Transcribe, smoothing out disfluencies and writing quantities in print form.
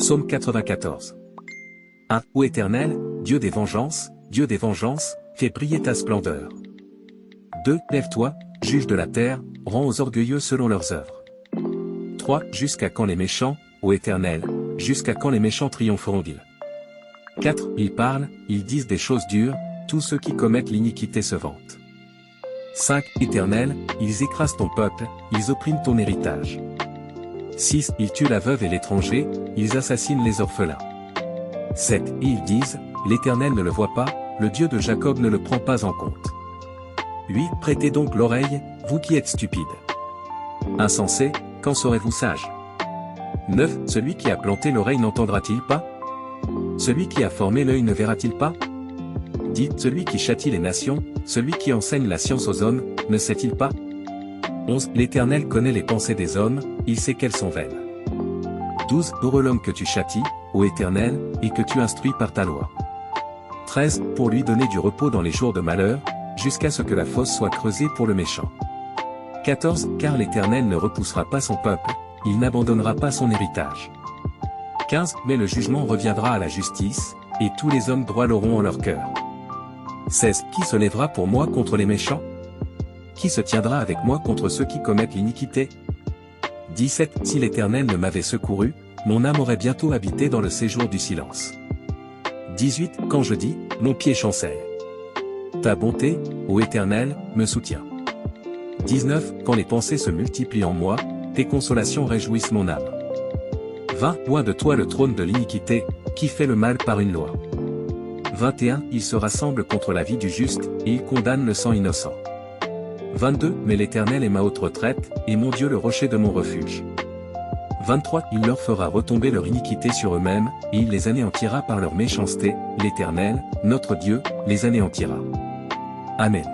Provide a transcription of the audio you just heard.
Psaume 94. 1. Ô Éternel, Dieu des vengeances, fais briller ta splendeur. 2. Lève-toi, juge de la terre, rends aux orgueilleux selon leurs œuvres. 3. Jusqu'à quand les méchants, ô Éternel, jusqu'à quand les méchants triompheront-ils? 4. Ils parlent, ils disent des choses dures, tous ceux qui commettent l'iniquité se vantent. 5. Éternel, ils écrasent ton peuple, ils oppriment ton héritage. 6. Ils tuent la veuve et l'étranger, ils assassinent les orphelins. 7. Et ils disent, l'Éternel ne le voit pas, le Dieu de Jacob ne le prend pas en compte. 8. Prêtez donc l'oreille, vous qui êtes stupides. Insensés, quand serez-vous sages? 9. Celui qui a planté l'oreille n'entendra-t-il pas? Celui qui a formé l'œil ne verra-t-il pas? 10. Celui qui châtie les nations, celui qui enseigne la science aux hommes, ne sait-il pas? 11. L'Éternel connaît les pensées des hommes, il sait qu'elles sont vaines. 12. Heureux l'homme que tu châties, ô Éternel, et que tu instruis par ta loi. 13. Pour lui donner du repos dans les jours de malheur, jusqu'à ce que la fosse soit creusée pour le méchant. 14. Car l'Éternel ne repoussera pas son peuple, il n'abandonnera pas son héritage. 15. Mais le jugement reviendra à la justice, et tous les hommes droits l'auront en leur cœur. 16. Qui se lèvera pour moi contre les méchants? Qui se tiendra avec moi contre ceux qui commettent l'iniquité? 17. Si l'Éternel ne m'avait secouru, mon âme aurait bientôt habité dans le séjour du silence. 18. Quand je dis, mon pied chancelle. Ta bonté, ô Éternel, me soutient. 19. Quand les pensées se multiplient en moi, tes consolations réjouissent mon âme. 20. Loin de toi le trône de l'iniquité, qui fait le mal par une loi. 21. Ils se rassemblent contre la vie du juste, et ils condamnent le sang innocent. 22. Mais l'Éternel est ma haute retraite, et mon Dieu le rocher de mon refuge. 23. Il leur fera retomber leur iniquité sur eux-mêmes, et il les anéantira par leur méchanceté, l'Éternel, notre Dieu, les anéantira. Amen.